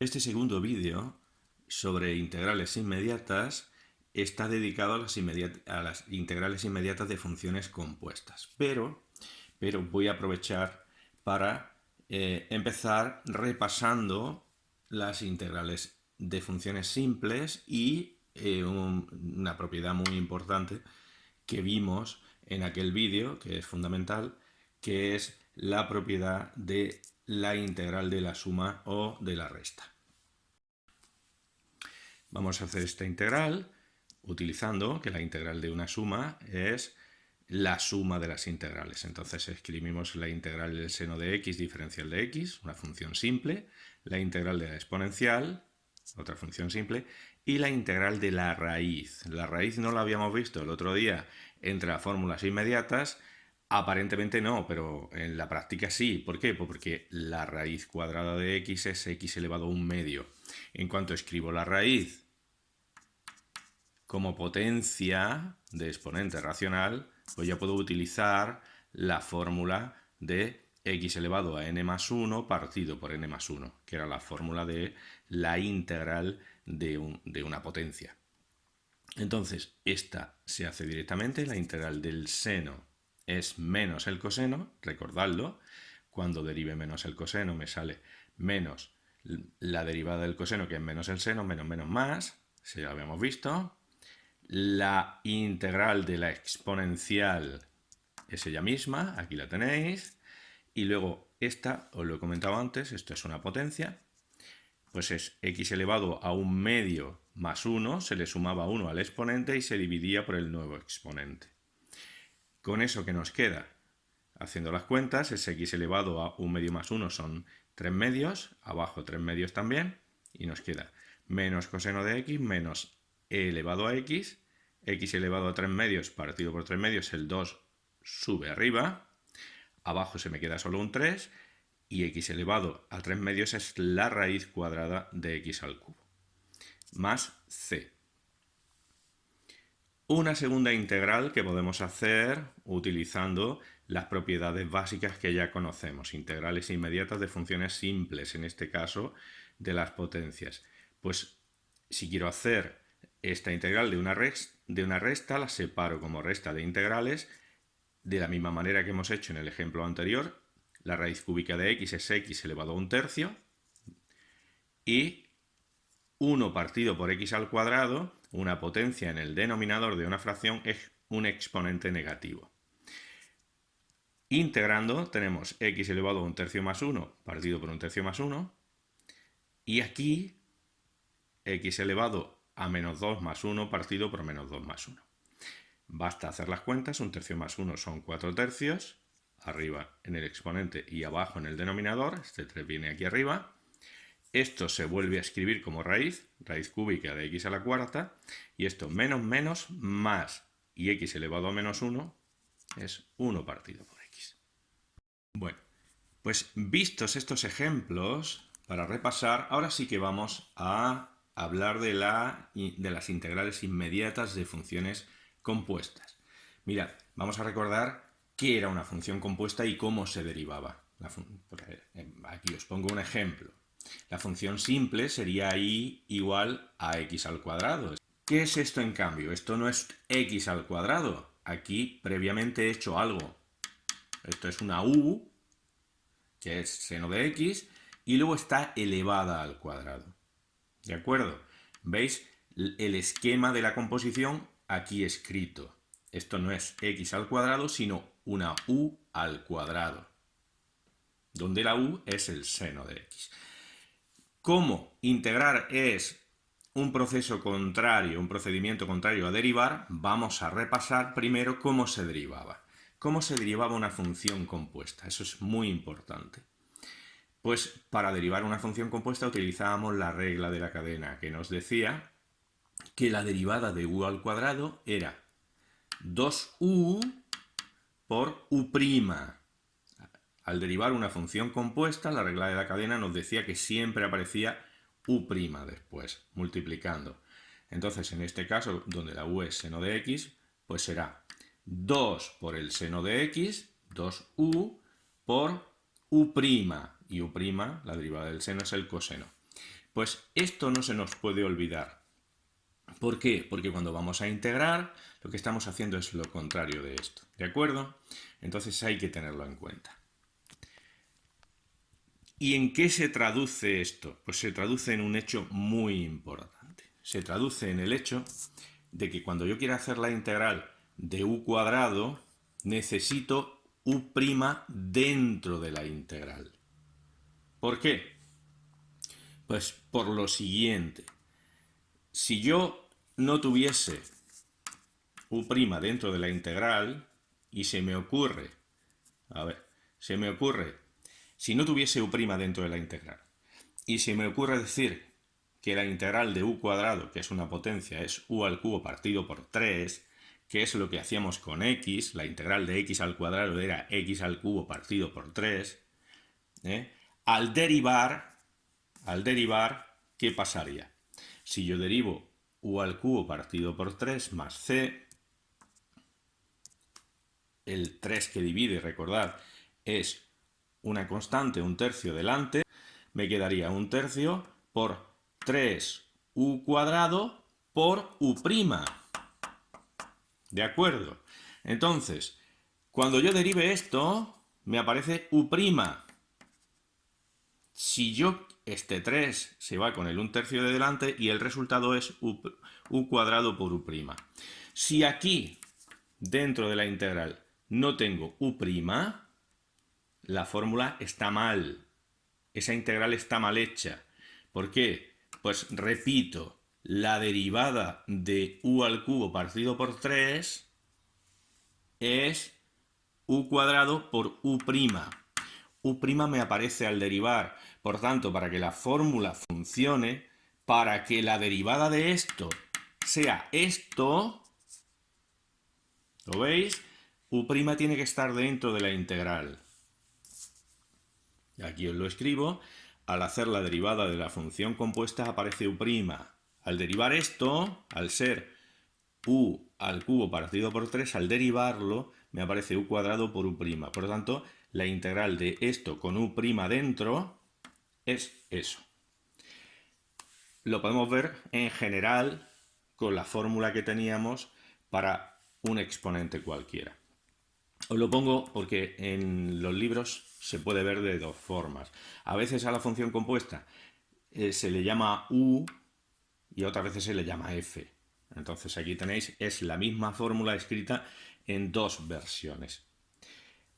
Este segundo vídeo sobre integrales inmediatas está dedicado a las integrales inmediatas de funciones compuestas, pero voy a aprovechar para empezar repasando las integrales de funciones simples y una propiedad muy importante que vimos en aquel vídeo, que es fundamental, que es la propiedad de la integral de la suma o de la resta. Vamos a hacer esta integral utilizando que la integral de una suma es la suma de las integrales. Entonces escribimos la integral del seno de x diferencial de x, una función simple, la integral de la exponencial, otra función simple, y la integral de la raíz. La raíz no la habíamos visto el otro día entre las fórmulas inmediatas. Aparentemente no, pero en la práctica sí. ¿Por qué? Pues porque la raíz cuadrada de x es x elevado a un medio. En cuanto escribo la raíz como potencia de exponente racional, pues ya puedo utilizar la fórmula de x elevado a n más 1 partido por n más 1, que era la fórmula de la integral de una potencia. Entonces, esta se hace directamente, la integral del seno es menos el coseno, recordadlo, cuando derive menos el coseno me sale menos la derivada del coseno, que es menos el seno, menos menos más, si ya lo habíamos visto. La integral de la exponencial es ella misma, aquí la tenéis. Y luego esta, os lo he comentado antes, esto es una potencia, pues es x elevado a un medio más 1, se le sumaba 1 al exponente y se dividía por el nuevo exponente. Con eso que nos queda, haciendo las cuentas, es x elevado a un medio más 1 son 3 medios, abajo 3 medios también, y nos queda menos coseno de x menos e elevado a x elevado a 3 medios partido por 3 medios, el 2 sube arriba, abajo se me queda solo un 3, y x elevado a 3 medios es la raíz cuadrada de x al cubo, más c. Una segunda integral que podemos hacer utilizando las propiedades básicas que ya conocemos, integrales inmediatas de funciones simples, en este caso de las potencias. Pues si quiero hacer esta integral de una resta, la separo como resta de integrales de la misma manera que hemos hecho en el ejemplo anterior. La raíz cúbica de x es x elevado a un tercio y 1 partido por x al cuadrado, una potencia en el denominador de una fracción, es un exponente negativo. Integrando tenemos x elevado a un tercio más 1 partido por un tercio más 1, y aquí x elevado a menos 2 más 1 partido por menos 2 más 1. Basta hacer las cuentas, un tercio más 1 son 4 tercios, arriba en el exponente y abajo en el denominador, este 3 viene aquí arriba. Esto se vuelve a escribir como raíz cúbica de x a la cuarta, y esto menos menos más, y x elevado a menos 1 es 1 partido por x. Bueno, pues vistos estos ejemplos, para repasar, ahora sí que vamos a hablar de las integrales inmediatas de funciones compuestas. Mirad, vamos a recordar qué era una función compuesta y cómo se derivaba. Aquí os pongo un ejemplo. La función simple sería y igual a x al cuadrado. ¿Qué es esto en cambio? Esto no es x al cuadrado. Aquí previamente he hecho algo. Esto es una u, que es seno de x, y luego está elevada al cuadrado. ¿De acuerdo? ¿Veis el esquema de la composición aquí escrito? Esto no es x al cuadrado, sino una u al cuadrado, donde la u es el seno de x. ¿Cómo integrar es un proceso contrario, un procedimiento contrario a derivar? Vamos a repasar primero cómo se derivaba. ¿Cómo se derivaba una función compuesta? Eso es muy importante. Pues para derivar una función compuesta utilizábamos la regla de la cadena, que nos decía que la derivada de u al cuadrado era 2u por u'. Al derivar una función compuesta, la regla de la cadena nos decía que siempre aparecía u' después, multiplicando. Entonces, en este caso, donde la u es seno de x, pues será 2 por el seno de x, 2u, por u', y u', la derivada del seno, es el coseno. Pues esto no se nos puede olvidar. ¿Por qué? Porque cuando vamos a integrar, lo que estamos haciendo es lo contrario de esto. ¿De acuerdo? Entonces hay que tenerlo en cuenta. ¿Y en qué se traduce esto? Pues se traduce en un hecho muy importante. Se traduce en el hecho de que cuando yo quiera hacer la integral de u cuadrado, necesito u' dentro de la integral. ¿Por qué? Pues por lo siguiente. Si yo no tuviese u' dentro de la integral y se me ocurre, si no tuviese u' dentro de la integral y se me ocurre decir que la integral de u cuadrado, que es una potencia, es u al cubo partido por 3, que es lo que hacíamos con x, la integral de x al cuadrado era x al cubo partido por 3, al derivar, ¿qué pasaría? Si yo derivo u al cubo partido por 3 más c, el 3 que divide, recordad, es una constante, un tercio delante, me quedaría un tercio por 3u cuadrado por u'. ¿De acuerdo? Entonces, cuando yo derive esto, me aparece u'. Si yo, este 3 se va con el un tercio de delante y el resultado es u cuadrado por u'. Si aquí, dentro de la integral, no tengo u', la fórmula está mal. Esa integral está mal hecha. ¿Por qué? Pues repito, la derivada de u al cubo partido por 3 es u cuadrado por u'. U' me aparece al derivar. Por tanto, para que la fórmula funcione, para que la derivada de esto sea esto, ¿lo veis? U' tiene que estar dentro de la integral. Aquí os lo escribo. Al hacer la derivada de la función compuesta aparece u'. Al derivar esto, al ser u al cubo partido por 3, al derivarlo me aparece u cuadrado por u'. Por lo tanto, la integral de esto con u' dentro es eso. Lo podemos ver en general con la fórmula que teníamos para un exponente cualquiera. Os lo pongo porque en los libros se puede ver de dos formas. A veces a la función compuesta se le llama u y otras veces se le llama f. Entonces aquí tenéis, es la misma fórmula escrita en dos versiones.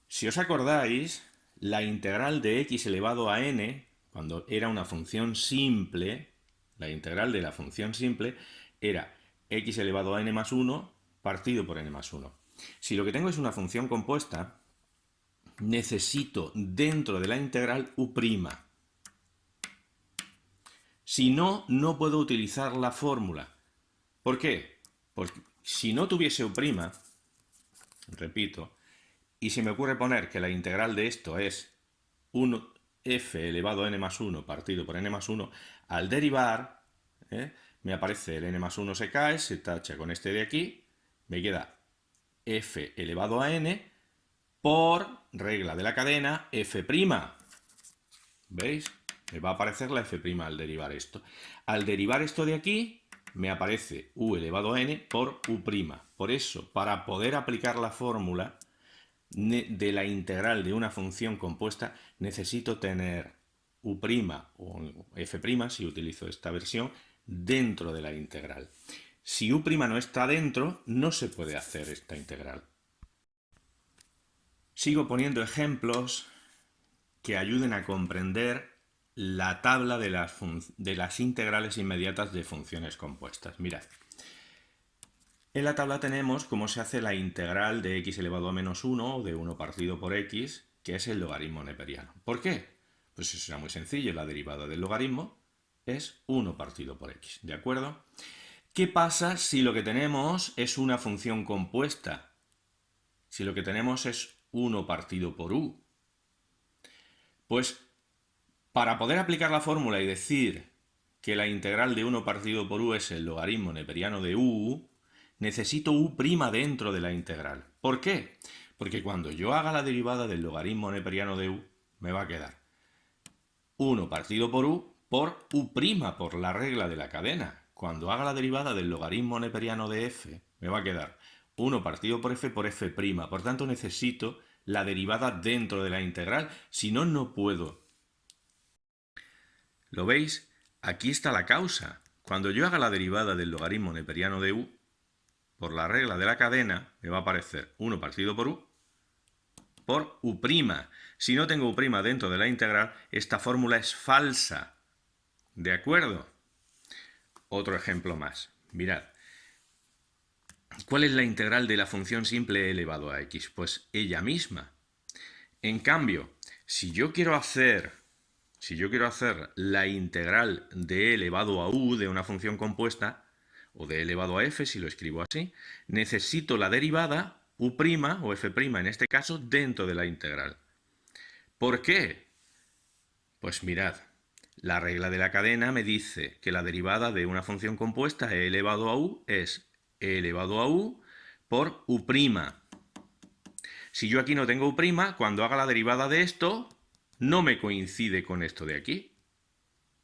Si os acordáis, la integral de x elevado a n, cuando era una función simple, la integral de la función simple era x elevado a n más 1 partido por n más 1. Si lo que tengo es una función compuesta, necesito dentro de la integral u'. Si no, no puedo utilizar la fórmula. ¿Por qué? Porque si no tuviese u', repito, y se me ocurre poner que la integral de esto es 1f elevado a n más 1 partido por n más 1, al derivar, me aparece el n más 1 se cae, se tacha con este de aquí, me queda f elevado a n por regla de la cadena f'. ¿Veis? Me va a aparecer la f' al derivar esto. Al derivar esto de aquí, me aparece u elevado a n por u'. Por eso, para poder aplicar la fórmula de la integral de una función compuesta, necesito tener u' o f', si utilizo esta versión, dentro de la integral. Si u' no está dentro, no se puede hacer esta integral. Sigo poniendo ejemplos que ayuden a comprender la tabla de las integrales inmediatas de funciones compuestas. Mirad. En la tabla tenemos cómo se hace la integral de x elevado a menos 1 o de 1 partido por x, que es el logaritmo neperiano. ¿Por qué? Pues eso era muy sencillo. La derivada del logaritmo es 1 partido por x. ¿De acuerdo? ¿Qué pasa si lo que tenemos es una función compuesta? Si lo que tenemos es 1 partido por u. Pues para poder aplicar la fórmula y decir que la integral de 1 partido por u es el logaritmo neperiano de u, necesito u' dentro de la integral. ¿Por qué? Porque cuando yo haga la derivada del logaritmo neperiano de u, me va a quedar 1 partido por u por u', por la regla de la cadena. Cuando haga la derivada del logaritmo neperiano de f, me va a quedar 1 partido por f. Por tanto, necesito la derivada dentro de la integral. Si no, no puedo. ¿Lo veis? Aquí está la causa. Cuando yo haga la derivada del logaritmo neperiano de u, por la regla de la cadena, me va a aparecer 1 partido por u por u'. Si no tengo u' dentro de la integral, esta fórmula es falsa. ¿De acuerdo? Otro ejemplo más. Mirad. ¿Cuál es la integral de la función simple e elevado a x? Pues ella misma. En cambio, si yo quiero hacer la integral de e elevado a u de una función compuesta, o de e elevado a f, si lo escribo así, necesito la derivada u' o f' en este caso dentro de la integral. ¿Por qué? Pues mirad, la regla de la cadena me dice que la derivada de una función compuesta e elevado a u es e elevado a u por u'. Si yo aquí no tengo u', cuando haga la derivada de esto, no me coincide con esto de aquí.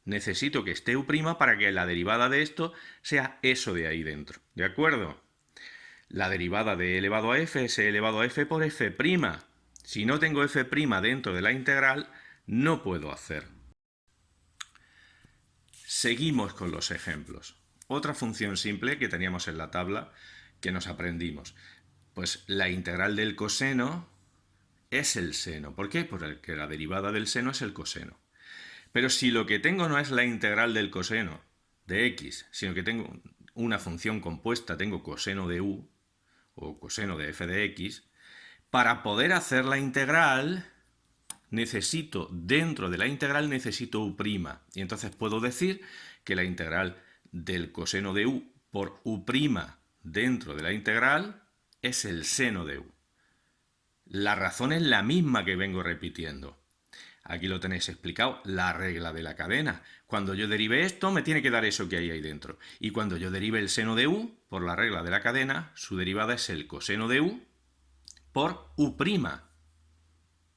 Necesito que esté u' para que la derivada de esto sea eso de ahí dentro. ¿De acuerdo? La derivada de e elevado a f es e elevado a f por f'. Si no tengo f' dentro de la integral, no puedo hacer. Seguimos con los ejemplos. Otra función simple que teníamos en la tabla que nos aprendimos. Pues la integral del coseno es el seno. ¿Por qué? Porque la derivada del seno es el coseno. Pero si lo que tengo no es la integral del coseno de x, sino que tengo una función compuesta, tengo coseno de u o coseno de f de x, para poder hacer la integral dentro de la integral necesito u'. Y entonces puedo decir que la integral del coseno de u por u' dentro de la integral es el seno de u. La razón es la misma que vengo repitiendo. Aquí lo tenéis explicado, la regla de la cadena. Cuando yo derive esto, me tiene que dar eso que hay ahí dentro. Y cuando yo derive el seno de u, por la regla de la cadena, su derivada es el coseno de u por u'.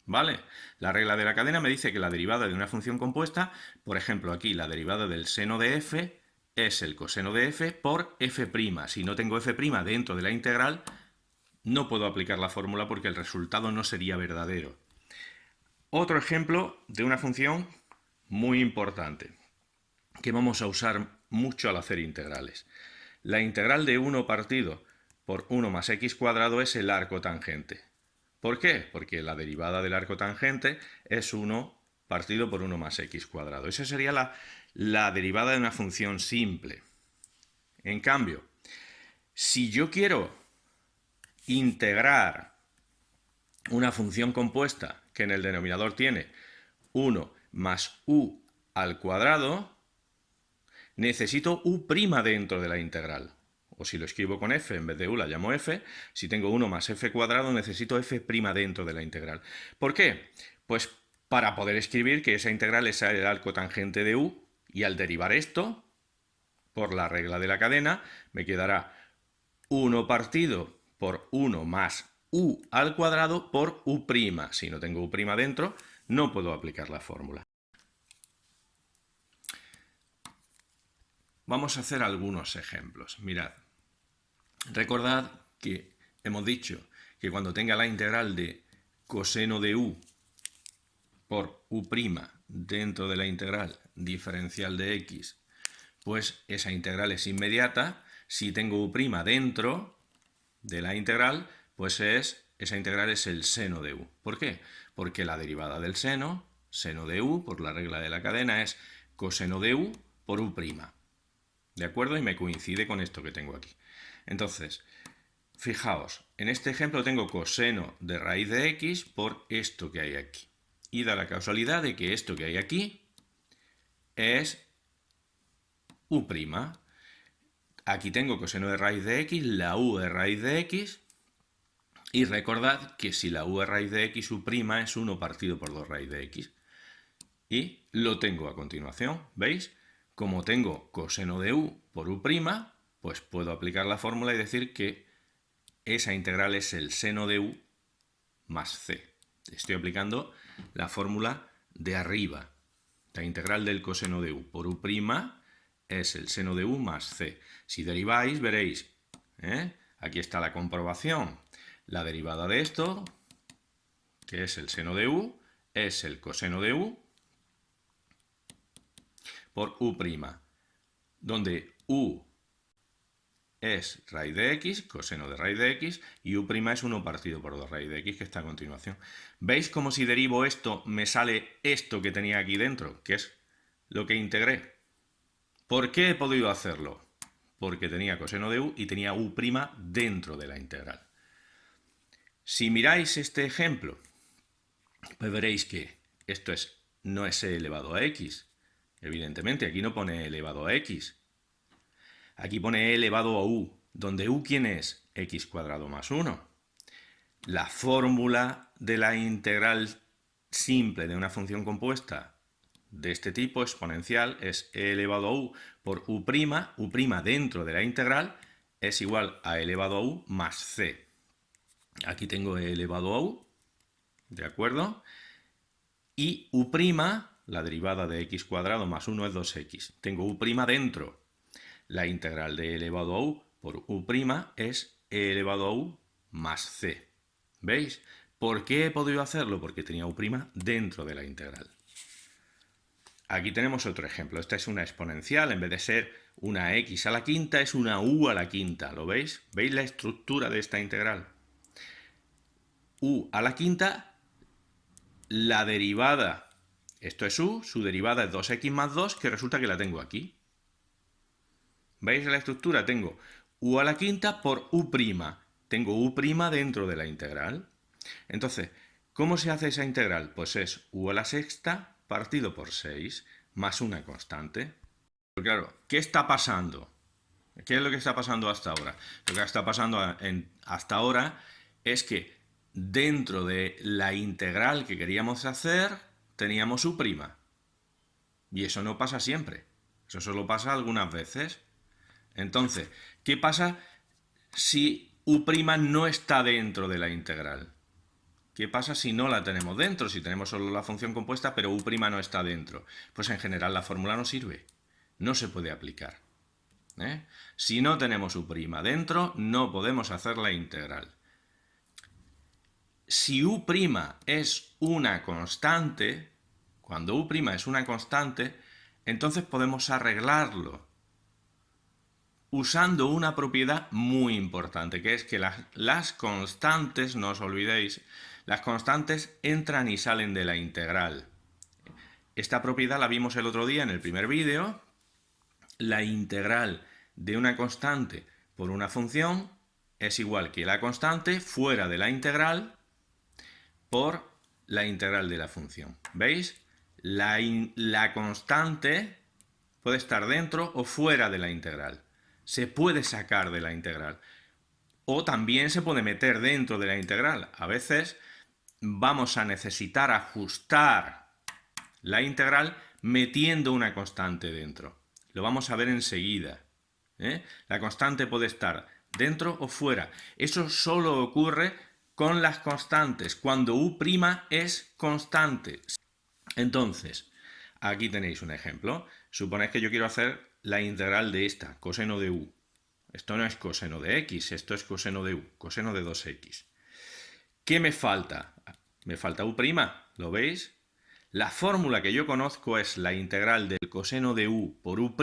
¿Vale? La regla de la cadena me dice que la derivada de una función compuesta, por ejemplo aquí la derivada del seno de f es el coseno de f por f'. Si no tengo f' dentro de la integral, no puedo aplicar la fórmula porque el resultado no sería verdadero. Otro ejemplo de una función muy importante que vamos a usar mucho al hacer integrales. La integral de 1 partido por 1 más x cuadrado es el arco tangente. ¿Por qué? Porque la derivada del arco tangente es 1 partido por 1 más x cuadrado. Esa sería la derivada de una función simple. En cambio, si yo quiero integrar una función compuesta que en el denominador tiene 1 más u al cuadrado, necesito u' dentro de la integral. O si lo escribo con f en vez de u la llamo f. Si tengo 1 más f cuadrado necesito f' dentro de la integral. ¿Por qué? Pues para poder escribir que esa integral es el arco tangente de u, y al derivar esto, por la regla de la cadena, me quedará 1 partido por 1 más u al cuadrado por u'. Si no tengo u' dentro, no puedo aplicar la fórmula. Vamos a hacer algunos ejemplos. Mirad. Recordad que hemos dicho que cuando tenga la integral de coseno de u por u' dentro de la integral diferencial de x, pues esa integral es inmediata. Si tengo u' dentro de la integral, pues esa integral es el seno de u. ¿Por qué? Porque la derivada del seno de u, por la regla de la cadena, es coseno de u por u'. ¿De acuerdo? Y me coincide con esto que tengo aquí. Entonces, fijaos, en este ejemplo tengo coseno de raíz de x por esto que hay aquí. Y da la causalidad de que esto que hay aquí es u'. Aquí tengo coseno de raíz de x, la u de raíz de x. Y recordad que si la u de raíz de x, u' es 1 partido por 2 raíz de x. Y lo tengo a continuación, ¿veis? Como tengo coseno de u por u', pues puedo aplicar la fórmula y decir que esa integral es el seno de u más c. Estoy aplicando la fórmula de arriba. La integral del coseno de u por u' es el seno de u más c. Si deriváis, veréis, aquí está la comprobación. La derivada de esto, que es el seno de u, es el coseno de u por u', donde u es raíz de x, coseno de raíz de x, y u' es 1 partido por 2 raíz de x, que está a continuación. ¿Veis cómo si derivo esto me sale esto que tenía aquí dentro, que es lo que integré? ¿Por qué he podido hacerlo? Porque tenía coseno de u y tenía u' dentro de la integral. Si miráis este ejemplo, pues veréis que esto no es e elevado a x. Evidentemente, aquí no pone e elevado a x. Aquí pone e elevado a u, donde u, ¿quién es? X cuadrado más 1. La fórmula de la integral simple de una función compuesta de este tipo exponencial es e elevado a u por u', u' dentro de la integral es igual a e elevado a u más c. Aquí tengo e elevado a u, ¿de acuerdo? Y u', la derivada de x cuadrado más 1 es 2x. Tengo u' dentro. La integral de e elevado a u por u' es e elevado a u más c. ¿Veis? ¿Por qué he podido hacerlo? Porque tenía u' dentro de la integral. Aquí tenemos otro ejemplo. Esta es una exponencial. En vez de ser una x a la quinta, es una u a la quinta. ¿Lo veis? ¿Veis la estructura de esta integral? U a la quinta, la derivada, esto es u, su derivada es 2x más 2, que resulta que la tengo aquí. ¿Veis la estructura? Tengo u a la quinta por u'. Tengo u' dentro de la integral. Entonces, ¿cómo se hace esa integral? Pues es u a la sexta partido por 6 más una constante. Pero claro, ¿qué está pasando? ¿Qué es lo que está pasando hasta ahora? Lo que está pasando hasta ahora es que dentro de la integral que queríamos hacer teníamos u'. Y eso no pasa siempre. Eso solo pasa algunas veces. Entonces, ¿qué pasa si u' no está dentro de la integral? ¿Qué pasa si no la tenemos dentro? Si tenemos solo la función compuesta, pero u' no está dentro. Pues en general la fórmula no sirve. No se puede aplicar. Si no tenemos u' dentro, no podemos hacer la integral. Si u' es una constante, cuando u' es una constante, entonces podemos arreglarlo usando una propiedad muy importante, que es que las constantes, no os olvidéis, las constantes entran y salen de la integral. Esta propiedad la vimos el otro día en el primer vídeo. La integral de una constante por una función es igual que la constante fuera de la integral por la integral de la función. ¿Veis? La constante puede estar dentro o fuera de la integral. Se puede sacar de la integral. O también se puede meter dentro de la integral. A veces vamos a necesitar ajustar la integral metiendo una constante dentro. Lo vamos a ver enseguida. La constante puede estar dentro o fuera. Eso solo ocurre con las constantes, cuando u' es constante. Entonces, aquí tenéis un ejemplo. Suponéis que yo quiero hacer la integral de esta, coseno de u. Esto no es coseno de x, esto es coseno de u, coseno de 2x. ¿Qué me falta? Me falta u', ¿lo veis? La fórmula que yo conozco es la integral del coseno de u por u'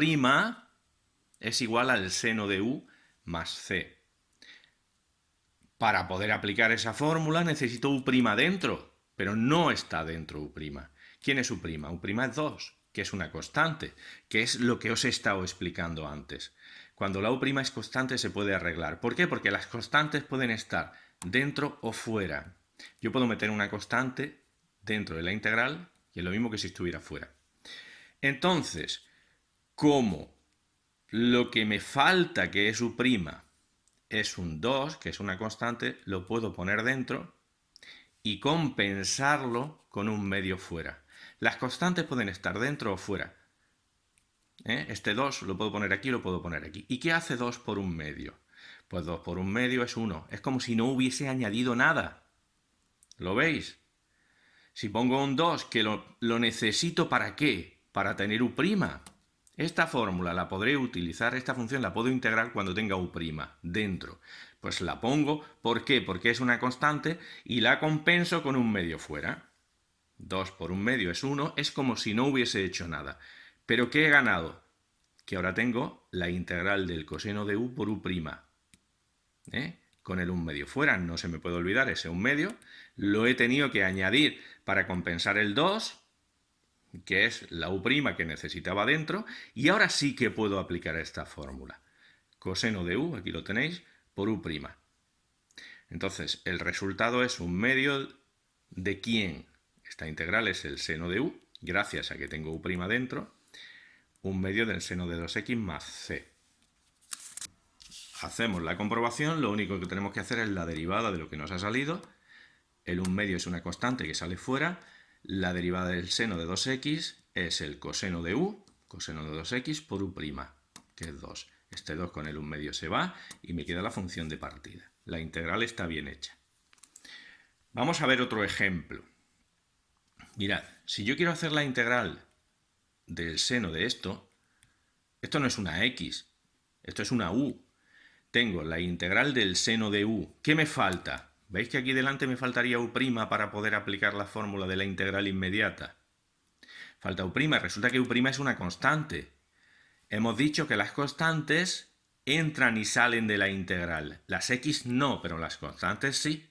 es igual al seno de u más c. Para poder aplicar esa fórmula necesito u' dentro, pero no está dentro u'. ¿Quién es u'? U' es 2, que es una constante, que es lo que os he estado explicando antes. Cuando la u' es constante se puede arreglar. ¿Por qué? Porque las constantes pueden estar dentro o fuera. Yo puedo meter una constante dentro de la integral, y es lo mismo que si estuviera fuera. Entonces, como lo que me falta, que es u', es un 2, que es una constante, lo puedo poner dentro y compensarlo con un medio fuera. Las constantes pueden estar dentro o fuera. Este 2 lo puedo poner aquí, lo puedo poner aquí. ¿Y qué hace 2 por un medio? Pues 2 por un medio es 1. Es como si no hubiese añadido nada. ¿Lo veis? Si pongo un 2, que lo necesito ¿para qué? para tener u'. Esta fórmula la podré utilizar, esta función la puedo integrar cuando tenga u' dentro. Pues la pongo, ¿por qué? Porque es una constante y la compenso con un medio fuera. 2 por un medio es 1, es como si no hubiese hecho nada. ¿Pero qué he ganado? Que ahora tengo la integral del coseno de u por u'. Con el un medio fuera, no se me puede olvidar ese un medio. Lo he tenido que añadir para compensar el 2, que es la u' que necesitaba dentro, y ahora sí que puedo aplicar esta fórmula. Coseno de u, aquí lo tenéis, por u'. Entonces, el resultado es un medio de ¿quién? Esta integral es el seno de u, gracias a que tengo u' dentro, un medio del seno de 2x más c. Hacemos la comprobación, lo único que tenemos que hacer es la derivada de lo que nos ha salido. El un medio es una constante que sale fuera. La derivada del seno de 2x es el coseno de u, coseno de 2x por u', que es 2. Este 2 con el un medio se va y me queda la función de partida. La integral está bien hecha. Vamos a ver otro ejemplo. Mirad, si yo quiero hacer la integral del seno de esto no es una x, esto es una u. Tengo la integral del seno de u. ¿Qué me falta? ¿Veis que aquí delante me faltaría u' para poder aplicar la fórmula de la integral inmediata? Falta u'. Resulta que u' es una constante. Hemos dicho que las constantes entran y salen de la integral. Las x no, pero las constantes sí.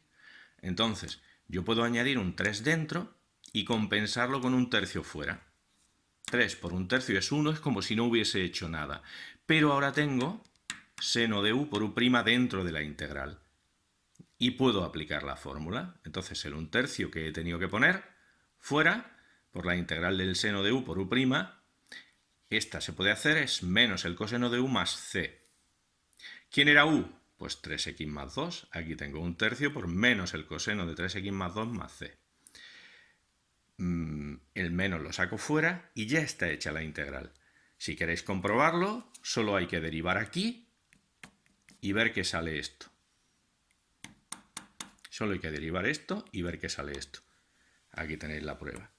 Entonces, yo puedo añadir un 3 dentro y compensarlo con un tercio fuera. 3 por un tercio es 1, es como si no hubiese hecho nada. Pero ahora tengo seno de u por u' dentro de la integral. Y puedo aplicar la fórmula. Entonces el un tercio que he tenido que poner fuera por la integral del seno de u por u'. Esta se puede hacer, es menos el coseno de u más c. ¿Quién era u? Pues 3x más 2. Aquí tengo un tercio por menos el coseno de 3x más 2 más c. El menos lo saco fuera y ya está hecha la integral. Si queréis comprobarlo, solo hay que derivar aquí y ver qué sale esto. Solo hay que derivar esto y ver qué sale esto. Aquí tenéis la prueba.